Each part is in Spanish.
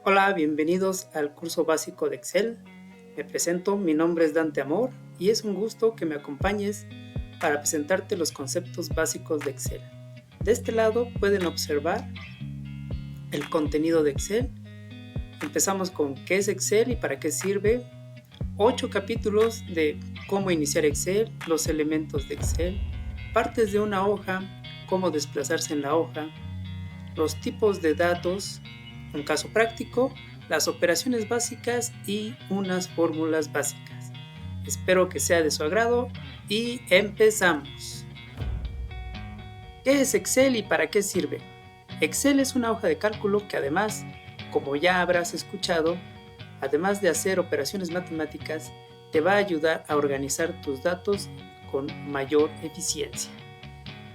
Hola, bienvenidos al curso básico de Excel. Me presento, mi nombre es Dante Amor y es un gusto que me acompañes para presentarte los conceptos básicos de Excel. De este lado pueden observar el contenido de Excel. Empezamos con qué es Excel y para qué sirve. 8 capítulos de cómo iniciar Excel, los elementos de Excel, partes de una hoja, cómo desplazarse en la hoja, los tipos de datos, un caso práctico, las operaciones básicas y unas fórmulas básicas. Espero que sea de su agrado y empezamos. ¿Qué es Excel y para qué sirve? Excel es una hoja de cálculo que además, como ya habrás escuchado, además de hacer operaciones matemáticas, te va a ayudar a organizar tus datos con mayor eficiencia.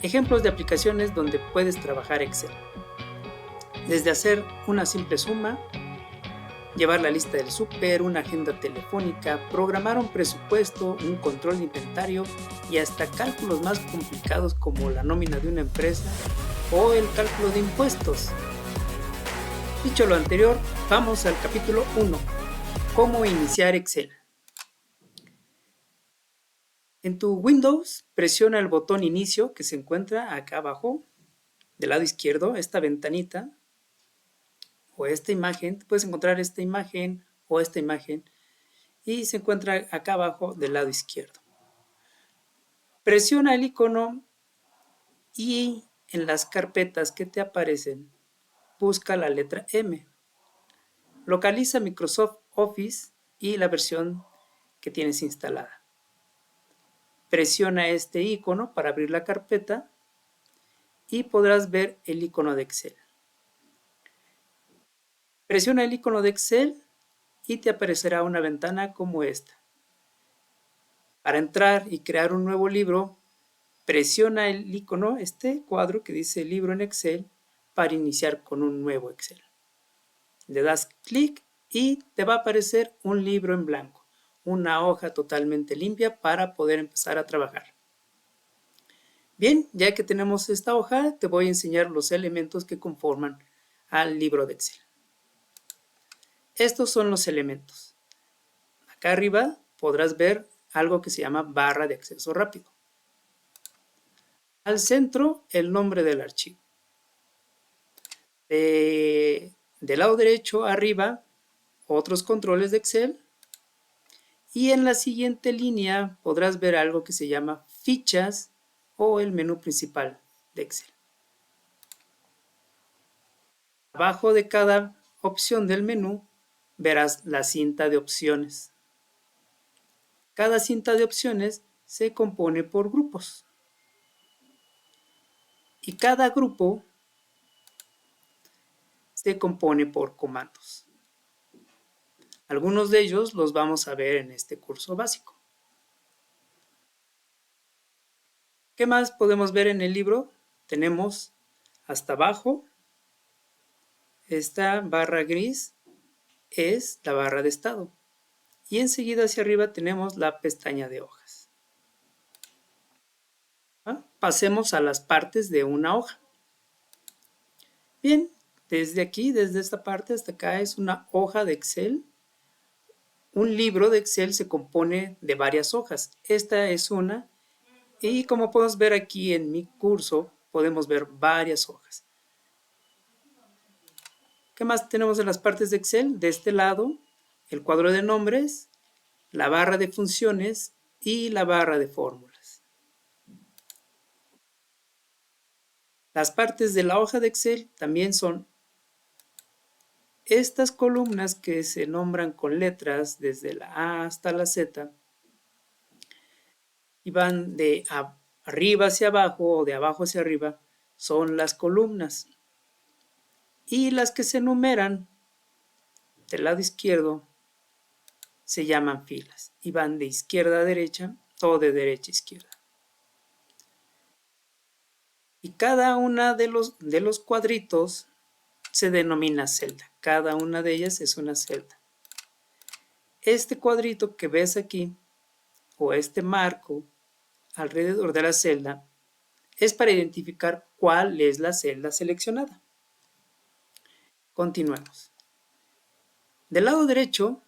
Ejemplos de aplicaciones donde puedes trabajar Excel. Desde hacer una simple suma, llevar la lista del súper, una agenda telefónica, programar un presupuesto, un control de inventario y hasta cálculos más complicados como la nómina de una empresa o el cálculo de impuestos. Dicho lo anterior, vamos al capítulo 1, cómo iniciar Excel. En tu Windows, presiona el botón inicio que se encuentra acá abajo, del lado izquierdo, esta ventanita, o esta imagen, puedes encontrar esta imagen o esta imagen y se encuentra acá abajo del lado izquierdo. Presiona el icono y en las carpetas que te aparecen busca la letra M. Localiza Microsoft Office y la versión que tienes instalada. Presiona este icono para abrir la carpeta y podrás ver el icono de Excel. Presiona el icono de Excel y te aparecerá una ventana como esta. Para entrar y crear un nuevo libro, presiona el icono, este cuadro que dice libro en Excel, para iniciar con un nuevo Excel. Le das clic y te va a aparecer un libro en blanco, una hoja totalmente limpia para poder empezar a trabajar. Bien, ya que tenemos esta hoja, te voy a enseñar los elementos que conforman al libro de Excel. Estos son los elementos. Acá arriba podrás ver algo que se llama barra de acceso rápido. Al centro, el nombre del archivo. Del lado derecho, arriba, otros controles de Excel. Y en la siguiente línea podrás ver algo que se llama fichas o el menú principal de Excel. Abajo de cada opción del menú verás la cinta de opciones. Cada cinta de opciones se compone por grupos. Y cada grupo se compone por comandos. Algunos de ellos los vamos a ver en este curso básico. ¿Qué más podemos ver en el libro? Tenemos hasta abajo, esta barra gris es la barra de estado. Y enseguida hacia arriba tenemos la pestaña de hojas. Pasemos a las partes de una hoja. Bien, desde aquí, desde esta parte hasta acá es una hoja de Excel. Un libro de Excel se compone de varias hojas. Esta es una y como podemos ver aquí en mi curso, podemos ver varias hojas. ¿Qué más tenemos en las partes de Excel? De este lado, el cuadro de nombres, la barra de funciones y la barra de fórmulas. Las partes de la hoja de Excel también son estas columnas que se nombran con letras desde la A hasta la Z y van de arriba hacia abajo o de abajo hacia arriba, son las columnas. Y las que se enumeran del lado izquierdo se llaman filas y van de izquierda a derecha o de derecha a izquierda. Y cada una de los cuadritos se denomina celda. Cada una de ellas es una celda. Este cuadrito que ves aquí, o este marco alrededor de la celda, es para identificar cuál es la celda seleccionada. Continuemos. Del lado derecho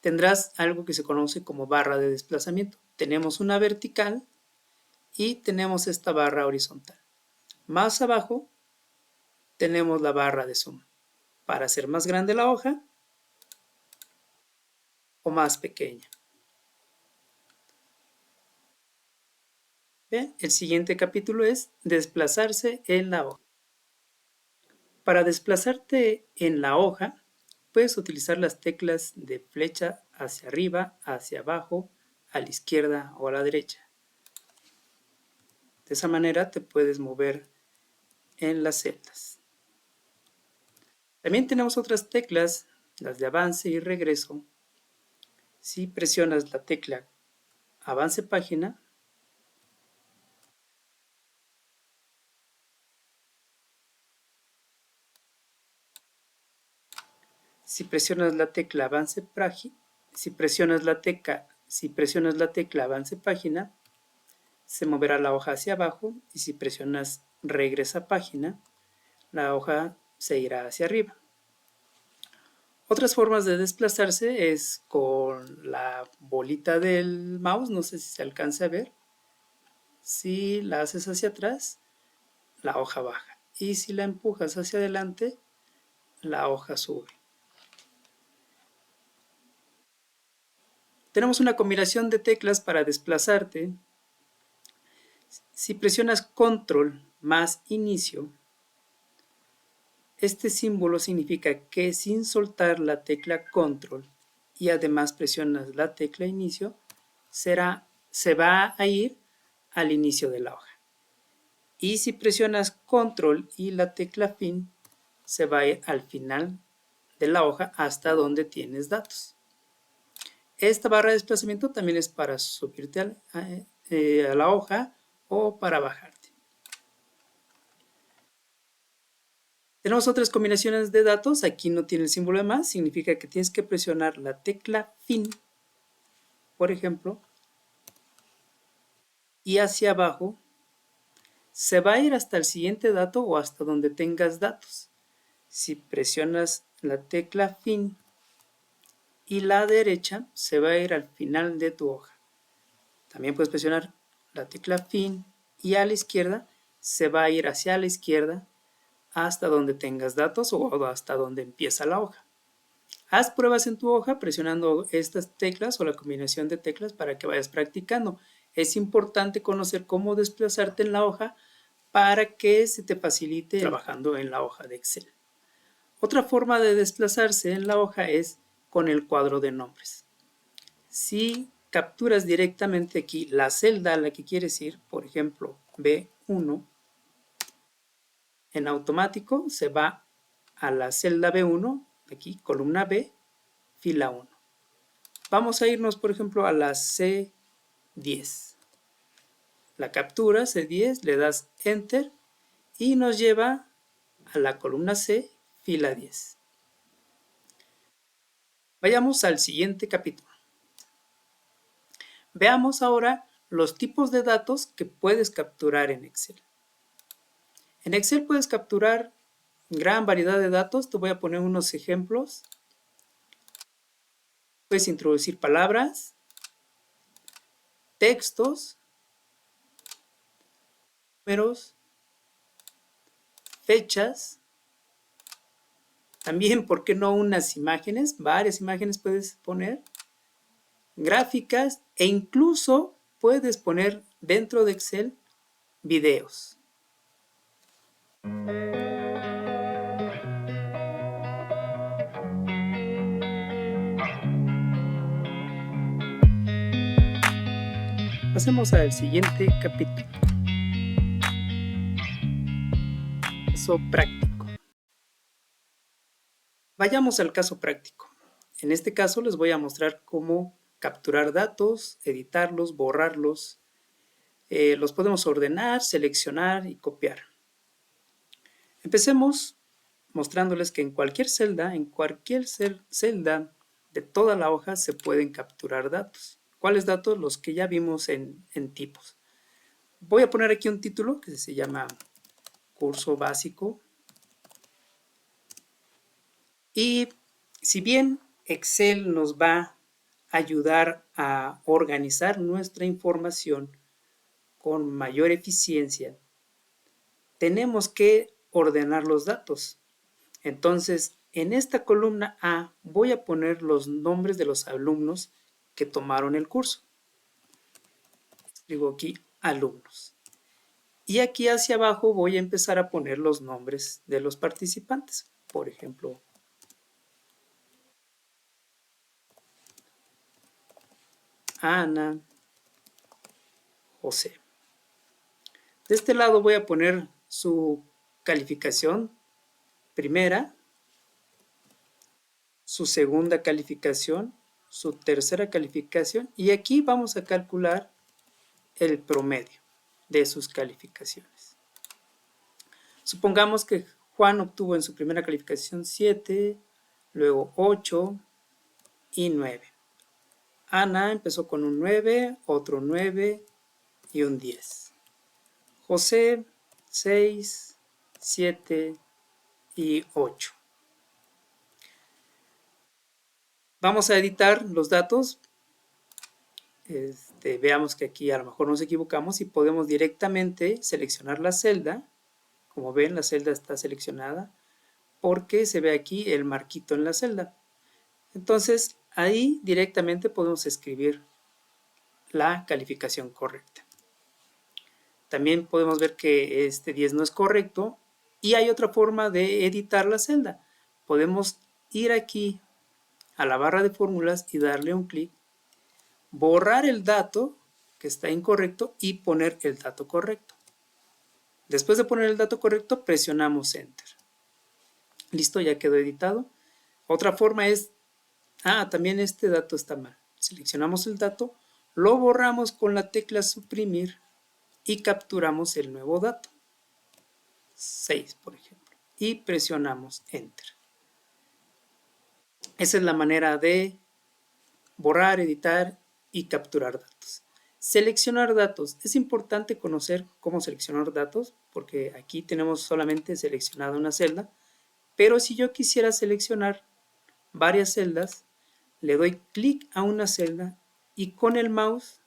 tendrás algo que se conoce como barra de desplazamiento. Tenemos una vertical y tenemos esta barra horizontal. Más abajo tenemos la barra de zoom para hacer más grande la hoja o más pequeña. Bien, el siguiente capítulo es desplazarse en la hoja. Para desplazarte en la hoja, puedes utilizar las teclas de flecha hacia arriba, hacia abajo, a la izquierda o a la derecha. De esa manera te puedes mover en las celdas. También tenemos otras teclas, las de avance y regreso. Si presionas la tecla avance página, si presionas la tecla avance página, si presionas la tecla avance página, se moverá la hoja hacia abajo, y si presionas regresa página, la hoja se irá hacia arriba. Otras formas de desplazarse es con la bolita del mouse, no sé si se alcanza a ver. Si la haces hacia atrás, la hoja baja, y si la empujas hacia adelante, la hoja sube. Tenemos una combinación de teclas para desplazarte. Si presionas control más inicio, este símbolo significa que sin soltar la tecla control y además presionas la tecla inicio, se va a ir al inicio de la hoja. Y si presionas control y la tecla fin, se va a ir al final de la hoja hasta donde tienes datos. Esta barra de desplazamiento también es para subirte a la hoja o para bajarte. Tenemos otras combinaciones de datos. Aquí no tiene el símbolo de más, significa que tienes que presionar la tecla fin, por ejemplo, y hacia abajo se va a ir hasta el siguiente dato o hasta donde tengas datos. Si presionas la tecla fin y la derecha, se va a ir al final de tu hoja. También puedes presionar la tecla fin y a la izquierda, se va a ir hacia la izquierda hasta donde tengas datos o hasta donde empieza la hoja. Haz pruebas en tu hoja presionando estas teclas o la combinación de teclas para que vayas practicando. Es importante conocer cómo desplazarte en la hoja para que se te facilite trabajando en la hoja de Excel. Otra forma de desplazarse en la hoja es con el cuadro de nombres. Si capturas directamente aquí la celda a la que quieres ir, por ejemplo B1, en automático se va a la celda B1, aquí columna B, fila 1. Vamos a irnos por ejemplo a la C10. La captura C10, le das Enter y nos lleva a la columna C, fila 10. Vayamos al siguiente capítulo. Veamos ahora los tipos de datos que puedes capturar en Excel. En Excel puedes capturar gran variedad de datos. Te voy a poner unos ejemplos. Puedes introducir palabras, textos, números, fechas. También, ¿por qué no unas imágenes? Varias imágenes puedes poner. Gráficas e incluso puedes poner dentro de Excel videos. Pasemos al siguiente capítulo. Caso práctico. Vayamos al caso práctico. En este caso les voy a mostrar cómo capturar datos, editarlos, borrarlos. Los podemos ordenar, seleccionar y copiar. Empecemos mostrándoles que en cualquier celda de toda la hoja se pueden capturar datos. ¿Cuáles datos? Los que ya vimos en tipos. Voy a poner aquí un título que se llama curso básico. Y Si bien Excel nos va a ayudar a organizar nuestra información con mayor eficiencia, tenemos que ordenar los datos. Entonces, en esta columna A voy a poner los nombres de los alumnos que tomaron el curso. Escribo aquí alumnos. Y aquí hacia abajo voy a empezar a poner los nombres de los participantes. Por ejemplo, Ana, José. De este lado voy a poner su calificación primera, su segunda calificación, su tercera calificación y aquí vamos a calcular el promedio de sus calificaciones. Supongamos que Juan obtuvo en su primera calificación 7, luego 8 y 9. Ana empezó con un 9, otro 9 y un 10. José 6, 7 y 8. Vamos a editar los datos. Veamos que aquí a lo mejor nos equivocamos y podemos directamente seleccionar la celda. Como ven, la celda está seleccionada porque se ve aquí el marquito en la celda. Entonces, ahí directamente podemos escribir la calificación correcta. También podemos ver que este 10 no es correcto y hay otra forma de editar la celda. Podemos ir aquí a la barra de fórmulas y darle un clic, borrar el dato que está incorrecto y poner el dato correcto. Después de poner el dato correcto, presionamos Enter. Listo, ya quedó editado. Otra forma es, también este dato está mal. Seleccionamos el dato, lo borramos con la tecla suprimir y capturamos el nuevo dato. 6, por ejemplo. Y presionamos Enter. Esa es la manera de borrar, editar y capturar datos. Seleccionar datos. Es importante conocer cómo seleccionar datos porque aquí tenemos solamente seleccionada una celda, pero si yo quisiera seleccionar varias celdas, le doy clic a una celda y con el mouse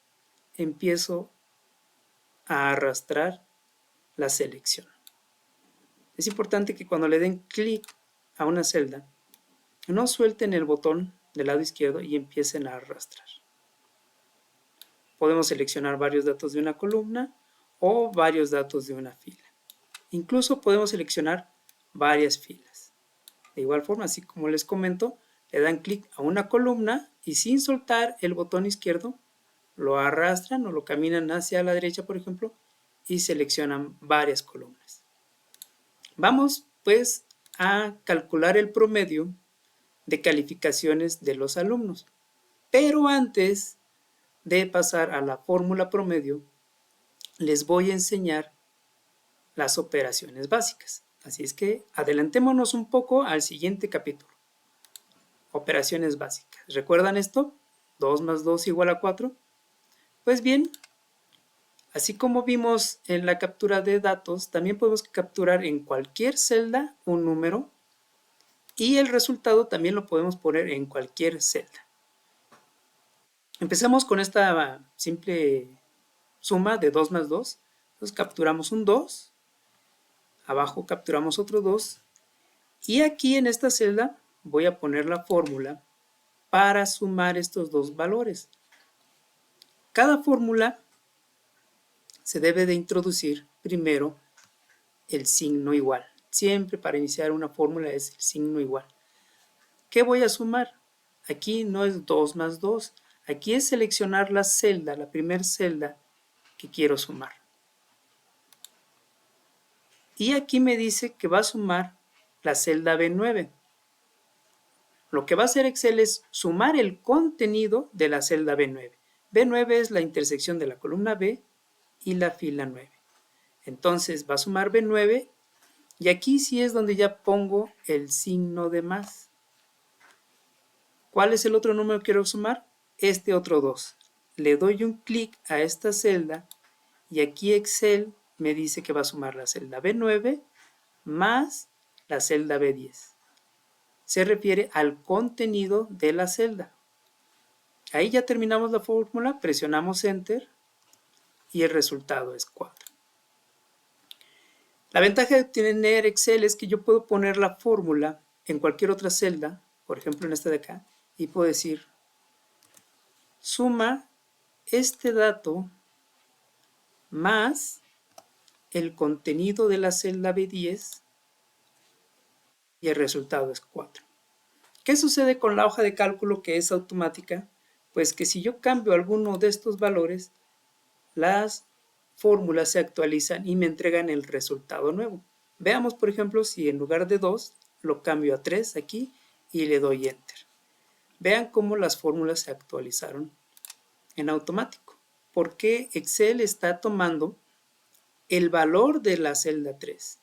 empiezo a arrastrar la selección. Es importante que cuando le den clic a una celda, no suelten el botón del lado izquierdo y empiecen a arrastrar. Podemos seleccionar varios datos de una columna o varios datos de una fila. Incluso podemos seleccionar varias filas. De igual forma, así como les comento, le dan clic a una columna y sin soltar el botón izquierdo, lo arrastran o lo caminan hacia la derecha, por ejemplo, y seleccionan varias columnas. Vamos, pues, a calcular el promedio de calificaciones de los alumnos. Pero antes de pasar a la fórmula promedio, les voy a enseñar las operaciones básicas. Así es que adelantémonos un poco al siguiente capítulo. Operaciones básicas. ¿Recuerdan esto? 2 más 2 igual a 4. Pues bien, así como vimos en la captura de datos, también podemos capturar en cualquier celda un número y el resultado también lo podemos poner en cualquier celda. Empezamos con esta simple suma de 2 más 2. Entonces capturamos un 2, abajo capturamos otro 2 y aquí en esta celda voy a poner la fórmula para sumar estos dos valores. Cada fórmula se debe de introducir primero el signo igual. Siempre para iniciar una fórmula es el signo igual. ¿Qué voy a sumar? Aquí no es 2 más 2. Aquí es seleccionar la celda, la primera celda que quiero sumar. Y aquí me dice que va a sumar la celda B9. Lo que va a hacer Excel es sumar el contenido de la celda B9. B9 es la intersección de la columna B y la fila 9. Entonces va a sumar B9 y aquí sí es donde ya pongo el signo de más. ¿Cuál es el otro número que quiero sumar? Este otro 2. Le doy un clic a esta celda y aquí Excel me dice que va a sumar la celda B9 más la celda B10. se refiere al contenido de la celda. Ahí ya terminamos la fórmula, presionamos Enter y el resultado es 4. La ventaja de tener Excel es que yo puedo poner la fórmula en cualquier otra celda, por ejemplo en esta de acá, y puedo decir, suma este dato más el contenido de la celda B10 y el resultado es 4. ¿Qué sucede con la hoja de cálculo que es automática? Pues que si yo cambio alguno de estos valores, las fórmulas se actualizan y me entregan el resultado nuevo. Veamos, por ejemplo, si en lugar de 2 lo cambio a 3 aquí y le doy Enter. Vean cómo las fórmulas se actualizaron en automático. Porque Excel está tomando el valor de la celda 3.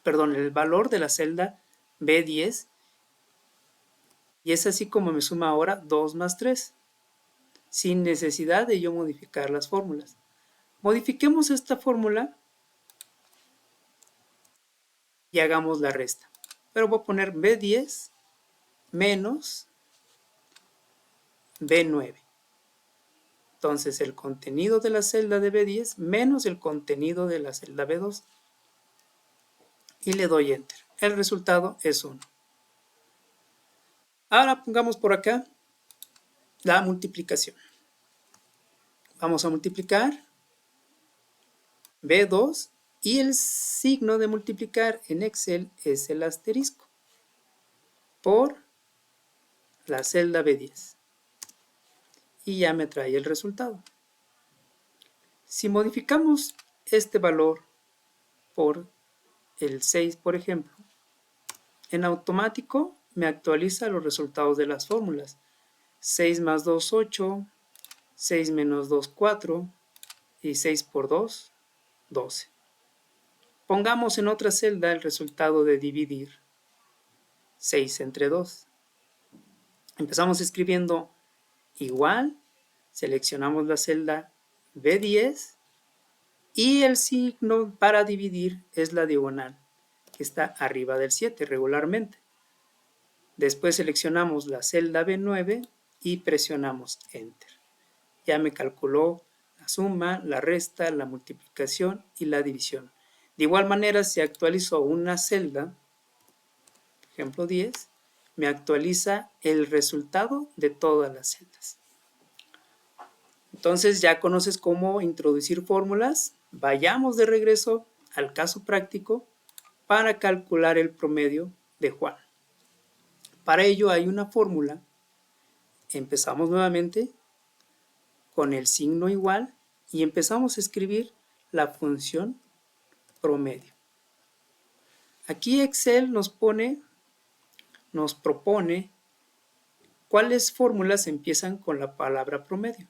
Perdón, el valor de la celda B10. Y es así como me suma ahora 2 más 3. Sin necesidad de yo modificar las fórmulas. Modifiquemos esta fórmula y hagamos la resta. Pero voy a poner B10 menos B9. Entonces el contenido de la celda de B10 menos el contenido de la celda B2. Y le doy Enter. El resultado es 1. Ahora pongamos por acá la multiplicación. Vamos a multiplicar B2 y el signo de multiplicar en Excel es el asterisco por la celda B10 y ya me trae el resultado. Si modificamos este valor por el 6, por ejemplo, en automático me actualiza los resultados de las fórmulas. 6 más 2, 8, 6 menos 2, 4 y 6 por 2, 12. Pongamos en otra celda el resultado de dividir 6 entre 2. Empezamos escribiendo igual, seleccionamos la celda B10 y el signo para dividir es la diagonal que está arriba del 7 regularmente. Después seleccionamos la celda B9 y presionamos Enter. Ya me calculó la suma, la resta, la multiplicación y la división. De igual manera, si actualizo una celda, por ejemplo 10, me actualiza el resultado de todas las celdas. Entonces ya conoces cómo introducir fórmulas. Vayamos de regreso al caso práctico para calcular el promedio de Juan. Para ello hay una fórmula. Empezamos nuevamente con el signo igual y empezamos a escribir la función promedio. Aquí Excel nos propone cuáles fórmulas empiezan con la palabra promedio.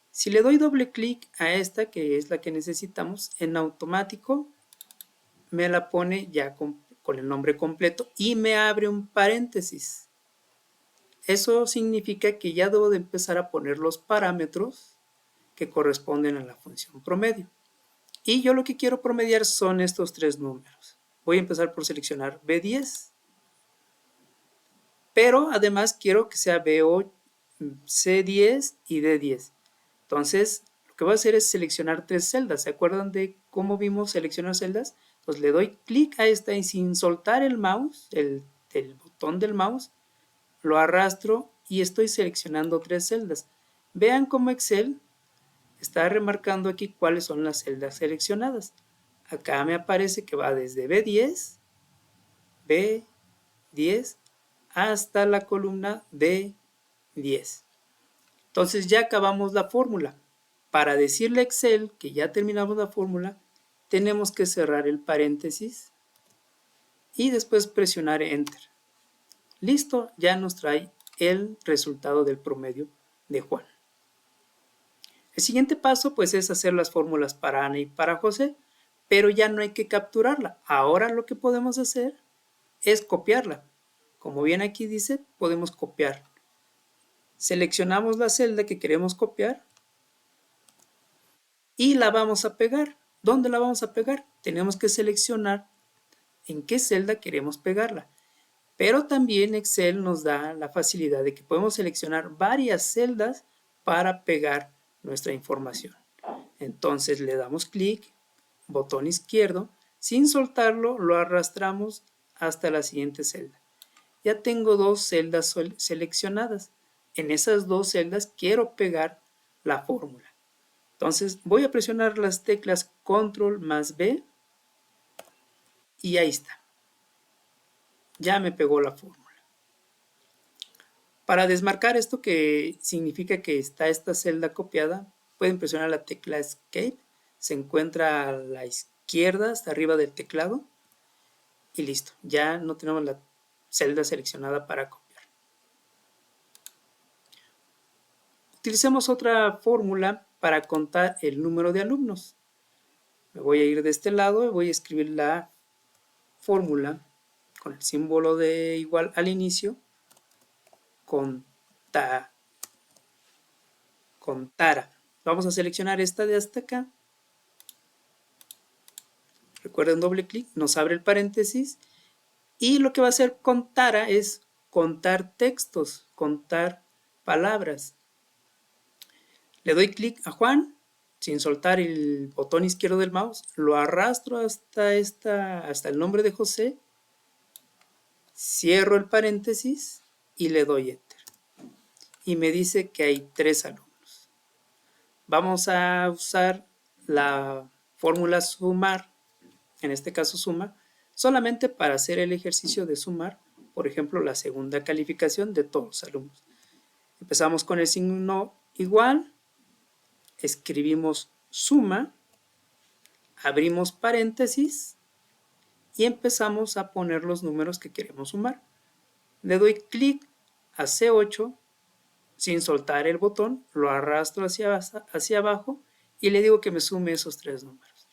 Si le doy doble clic a esta, que es la que necesitamos, en automático me la pone ya con el nombre completo y me abre un paréntesis. Eso significa que ya debo de empezar a poner los parámetros que corresponden a la función promedio. Y yo lo que quiero promediar son estos tres números. Voy a empezar por seleccionar B10, pero además quiero que sea B8, C10 y D10. Entonces, lo que voy a hacer es seleccionar tres celdas. ¿Se acuerdan de cómo vimos seleccionar celdas? Entonces le doy clic a esta y sin soltar el mouse, el botón del mouse, lo arrastro y estoy seleccionando tres celdas. Vean cómo Excel está remarcando aquí cuáles son las celdas seleccionadas. Acá me aparece que va desde B10 hasta la columna D10. Entonces ya acabamos la fórmula. Para decirle a Excel que ya terminamos la fórmula, tenemos que cerrar el paréntesis y después presionar Enter. Listo, ya nos trae el resultado del promedio de Juan. El siguiente paso pues es hacer las fórmulas para Ana y para José, pero ya no hay que capturarla. Ahora lo que podemos hacer es copiarla. Como bien aquí dice, podemos copiar. Seleccionamos la celda que queremos copiar y la vamos a pegar. ¿Dónde la vamos a pegar? Tenemos que seleccionar en qué celda queremos pegarla. Pero también Excel nos da la facilidad de que podemos seleccionar varias celdas para pegar nuestra información. Entonces le damos clic, botón izquierdo, sin soltarlo lo arrastramos hasta la siguiente celda. Ya tengo dos celdas seleccionadas. En esas dos celdas quiero pegar la fórmula. Entonces voy a presionar las teclas Control más B y ahí está. Ya me pegó la fórmula. Para desmarcar esto que significa que está esta celda copiada, pueden presionar la tecla Escape. Se encuentra a la izquierda, hasta arriba del teclado. Y listo, ya no tenemos la celda seleccionada para copiar. Utilicemos otra fórmula para contar el número de alumnos. Me voy a ir de este lado y voy a escribir la fórmula con el símbolo de igual al inicio. Contara. Vamos a seleccionar esta de hasta acá. Recuerden, doble clic, nos abre el paréntesis. Y lo que va a hacer contara es contar textos, contar palabras. Le doy clic a Juan, sin soltar el botón izquierdo del mouse, lo arrastro hasta el nombre de José, cierro el paréntesis y le doy Enter. Y me dice que hay 3 alumnos. Vamos a usar la fórmula sumar, en este caso suma, solamente para hacer el ejercicio de sumar, por ejemplo, la segunda calificación de todos los alumnos. Empezamos con el signo igual, escribimos suma, abrimos paréntesis y empezamos a poner los números que queremos sumar. Le doy clic a C8 sin soltar el botón, lo arrastro hacia abajo y le digo que me sume esos 3 números.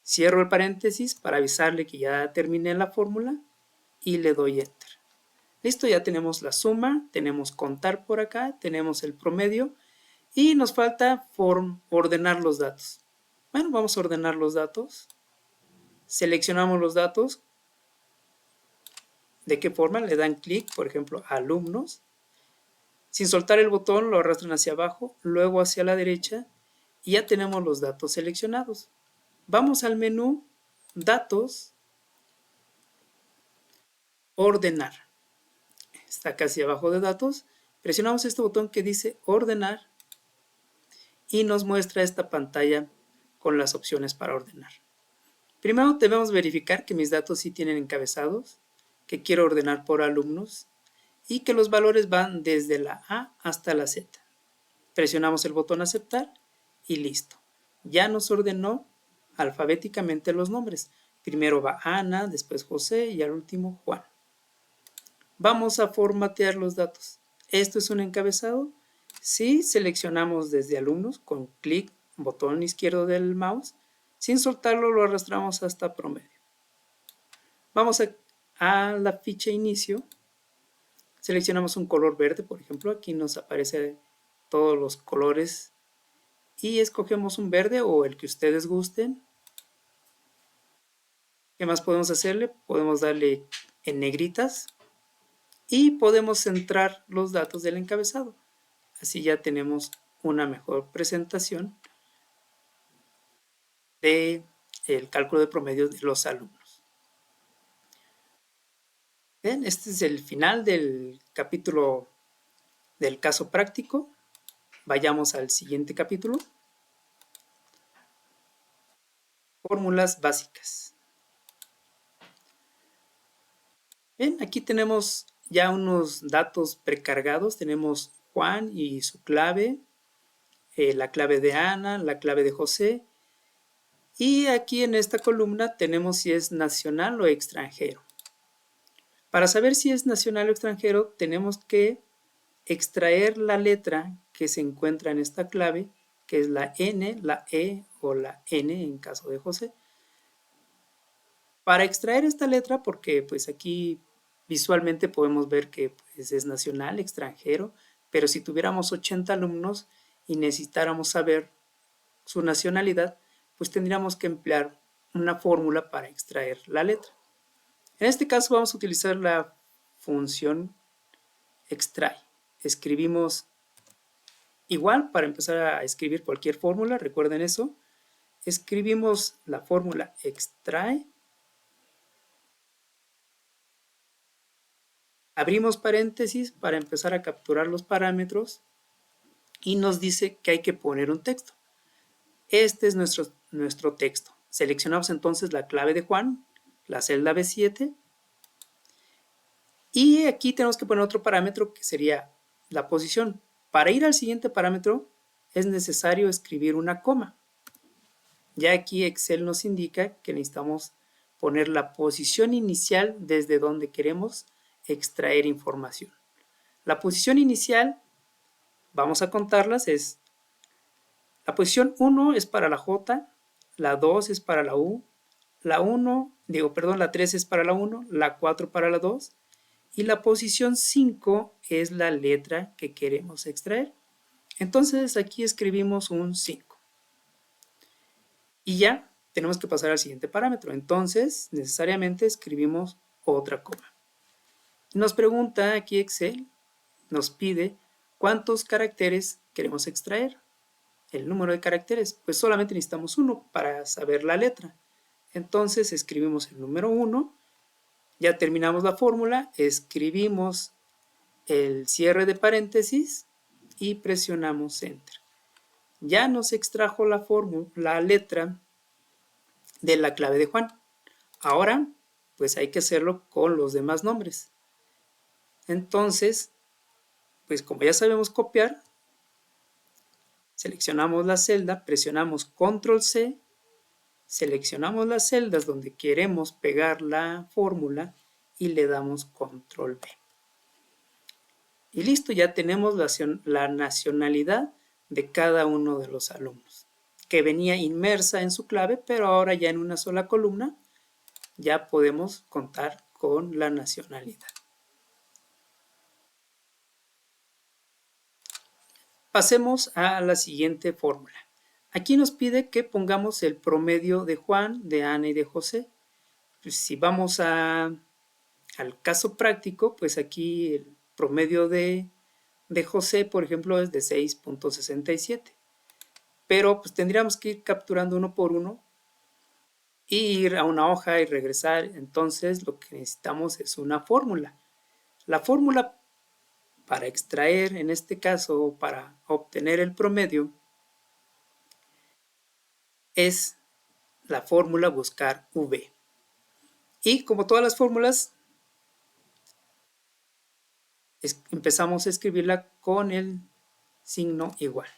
Cierro el paréntesis para avisarle que ya terminé la fórmula y le doy Enter. Listo, ya tenemos la suma, tenemos contar por acá, tenemos el promedio y nos falta ordenar los datos. Bueno, vamos a ordenar los datos. Seleccionamos los datos. ¿De qué forma? Le dan clic, por ejemplo, a alumnos. Sin soltar el botón lo arrastran hacia abajo, luego hacia la derecha y ya tenemos los datos seleccionados. Vamos al menú Datos, Ordenar. Está casi abajo de Datos. Presionamos este botón que dice Ordenar y nos muestra esta pantalla con las opciones para ordenar. Primero debemos verificar que mis datos sí tienen encabezados, que quiero ordenar por alumnos y que los valores van desde la A hasta la Z. Presionamos el botón aceptar y listo. Ya nos ordenó alfabéticamente los nombres. Primero va Ana, después José y al último Juan. Vamos a formatear los datos. ¿Esto es un encabezado? Sí, seleccionamos desde alumnos con clic, botón izquierdo del mouse. Sin soltarlo lo arrastramos hasta promedio. Vamos a la ficha inicio. Seleccionamos un color verde, por ejemplo. Aquí nos aparecen todos los colores. Y escogemos un verde o el que ustedes gusten. ¿Qué más podemos hacerle? Podemos darle en negritas. Y podemos centrar los datos del encabezado. Así ya tenemos una mejor presentación del cálculo de promedio de los alumnos. Bien, este es el final del capítulo del caso práctico. Vayamos al siguiente capítulo. Fórmulas básicas. Bien, aquí tenemos ya unos datos precargados. Tenemos Juan y su clave, la clave de Ana, la clave de José. Y aquí en esta columna tenemos si es nacional o extranjero. Para saber si es nacional o extranjero, tenemos que extraer la letra que se encuentra en esta clave, que es la N, la E o la N en caso de José. Para extraer esta letra, porque pues aquí visualmente podemos ver que pues, es nacional, extranjero, pero si tuviéramos 80 alumnos y necesitáramos saber su nacionalidad, pues tendríamos que emplear una fórmula para extraer la letra. En este caso vamos a utilizar la función extrae. Escribimos igual para empezar a escribir cualquier fórmula, recuerden eso. Escribimos la fórmula extrae. Abrimos paréntesis para empezar a capturar los parámetros y nos dice que hay que poner un texto. Este es nuestro texto. Seleccionamos entonces la clave de Juan, la celda B7, y aquí tenemos que poner otro parámetro que sería la posición. Para ir al siguiente parámetro es necesario escribir una coma. Ya aquí Excel nos indica que necesitamos poner la posición inicial desde donde queremos extraer información. La posición inicial, vamos a contarlas, es la posición 1 es para la J, la 2 es para la U, la 3 es para la 1, la 4 para la 2 y la posición 5 es la letra que queremos extraer. Entonces aquí escribimos un 5. Y ya tenemos que pasar al siguiente parámetro. Entonces necesariamente escribimos otra coma. Nos pregunta aquí Excel, nos pide cuántos caracteres queremos extraer. El número de caracteres, pues solamente necesitamos uno para saber la letra. Entonces escribimos el número 1, ya terminamos la fórmula, escribimos el cierre de paréntesis y presionamos Enter. Ya nos extrajo la letra de la clave de Juan. Ahora, pues hay que hacerlo con los demás nombres. Entonces, pues como ya sabemos copiar, seleccionamos la celda, presionamos Control C, seleccionamos las celdas donde queremos pegar la fórmula y le damos Control V. Y listo, ya tenemos la nacionalidad de cada uno de los alumnos, que venía inmersa en su clave, pero ahora ya en una sola columna ya podemos contar con la nacionalidad. Pasemos a la siguiente fórmula. Aquí nos pide que pongamos el promedio de Juan, de Ana y de José. Pues si vamos al caso práctico, pues aquí el promedio de José, por ejemplo, es de 6.67. Pero pues tendríamos que ir capturando uno por uno e ir a una hoja y regresar. Entonces lo que necesitamos es una fórmula. La fórmula para extraer, en este caso, para obtener el promedio, es la fórmula buscar V. Y como todas las fórmulas, empezamos a escribirla con el signo igual.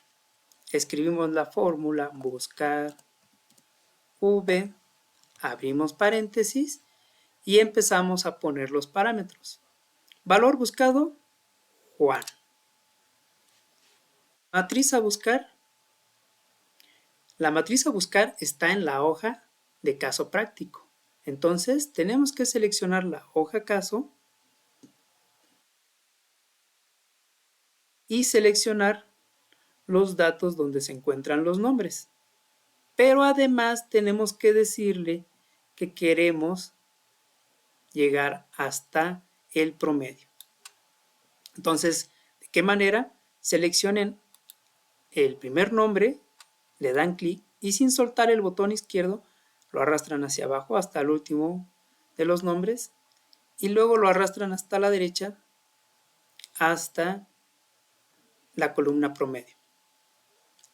Escribimos la fórmula buscar V, abrimos paréntesis y empezamos a poner los parámetros. Valor buscado, Juan. Matriz a buscar. La matriz a buscar está en la hoja de caso práctico. Entonces tenemos que seleccionar la hoja caso y seleccionar los datos donde se encuentran los nombres. Pero además tenemos que decirle que queremos llegar hasta el promedio. Entonces, ¿de qué manera? Seleccionen el primer nombre, le dan clic y sin soltar el botón izquierdo lo arrastran hacia abajo hasta el último de los nombres y luego lo arrastran hasta la derecha hasta la columna promedio.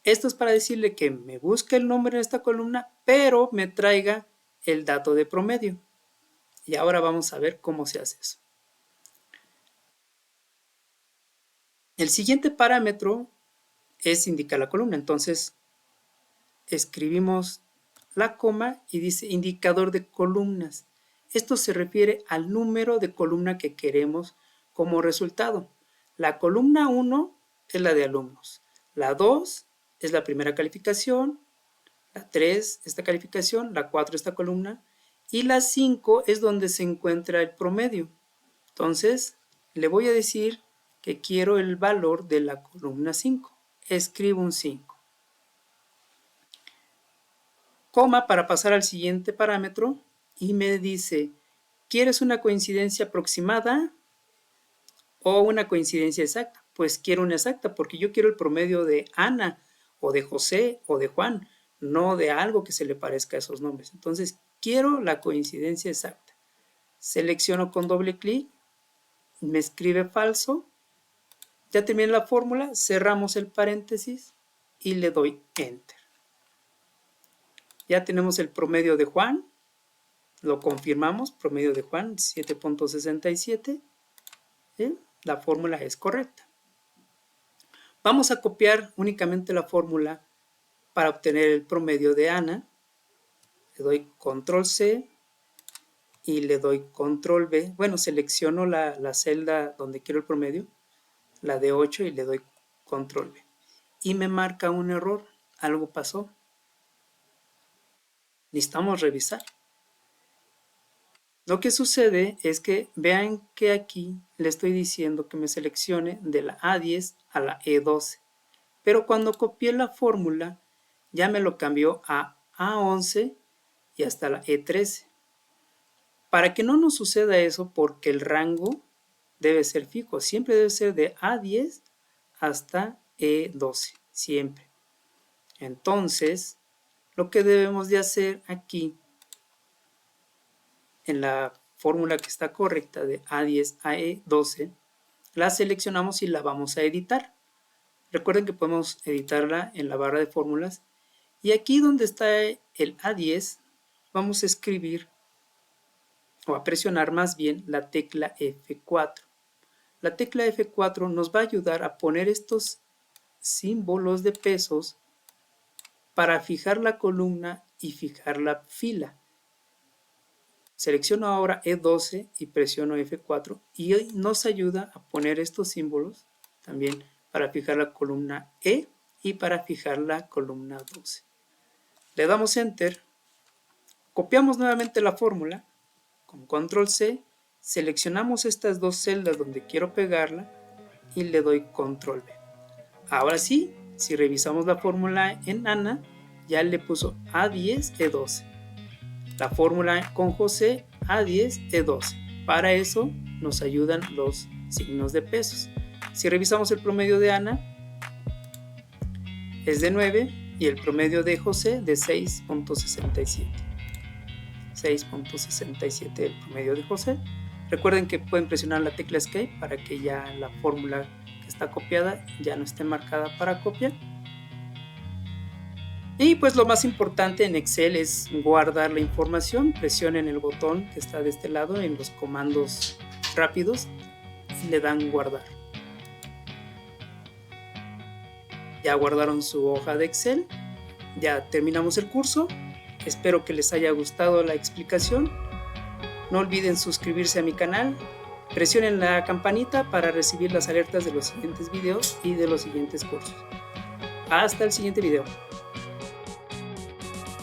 Esto es para decirle que me busque el nombre en esta columna, pero me traiga el dato de promedio. Y ahora vamos a ver cómo se hace eso. El siguiente parámetro es indicar la columna. Entonces, escribimos la coma y dice indicador de columnas. Esto se refiere al número de columna que queremos como resultado. La columna 1 es la de alumnos. La 2 es la primera calificación. La 3 esta calificación. La 4 esta columna. Y la 5 es donde se encuentra el promedio. Entonces, le voy a decir que quiero el valor de la columna 5. Escribo un 5. Coma para pasar al siguiente parámetro y me dice ¿Quieres una coincidencia aproximada o una coincidencia exacta? Pues quiero una exacta porque yo quiero el promedio de Ana o de José o de Juan, no de algo que se le parezca a esos nombres. Entonces quiero la coincidencia exacta. Selecciono con doble clic, me escribe falso, ya terminé la fórmula, cerramos el paréntesis y le doy Enter. Ya tenemos el promedio de Juan, lo confirmamos, promedio de Juan 7.67, la fórmula es correcta. Vamos a copiar únicamente la fórmula para obtener el promedio de Ana. Le doy Control C y le doy Control V. Bueno, selecciono la celda donde quiero el promedio, la de 8, y le doy Control V. Y me marca un error, algo pasó. Necesitamos revisar. Lo que sucede es que vean que aquí le estoy diciendo que me seleccione de la A10 a la E12. Pero cuando copié la fórmula ya me lo cambió a A11 y hasta la E13. Para que no nos suceda eso, porque el rango debe ser fijo, siempre debe ser de A10 hasta E12, siempre. Entonces, lo que debemos de hacer aquí, en la fórmula que está correcta de A10 a E12, la seleccionamos y la vamos a editar. Recuerden que podemos editarla en la barra de fórmulas. Y aquí donde está el A10, vamos a escribir, o a presionar más bien, la tecla F4. La tecla F4 nos va a ayudar a poner estos símbolos de pesos para fijar la columna y fijar la fila. Selecciono ahora E12 y presiono F4 y nos ayuda a poner estos símbolos también para fijar la columna E y para fijar la columna 12. Le damos Enter, copiamos nuevamente la fórmula con Control C, seleccionamos estas dos celdas donde quiero pegarla y le doy Control V. Ahora sí, si revisamos la fórmula en Ana, ya le puso A10, E12. La fórmula con José, A10, E12. Para eso nos ayudan los signos de pesos. Si revisamos el promedio de Ana, es de 9 y el promedio de José de 6.67. 6.67 el promedio de José. Recuerden que pueden presionar la tecla Escape para que ya la fórmula que está copiada ya no esté marcada para copiar. Y pues lo más importante en Excel es guardar la información. Presionen el botón que está de este lado en los comandos rápidos y le dan guardar. Ya guardaron su hoja de Excel. Ya terminamos el curso. Espero que les haya gustado la explicación. No olviden suscribirse a mi canal. Presionen la campanita para recibir las alertas de los siguientes videos y de los siguientes cursos. Hasta el siguiente video.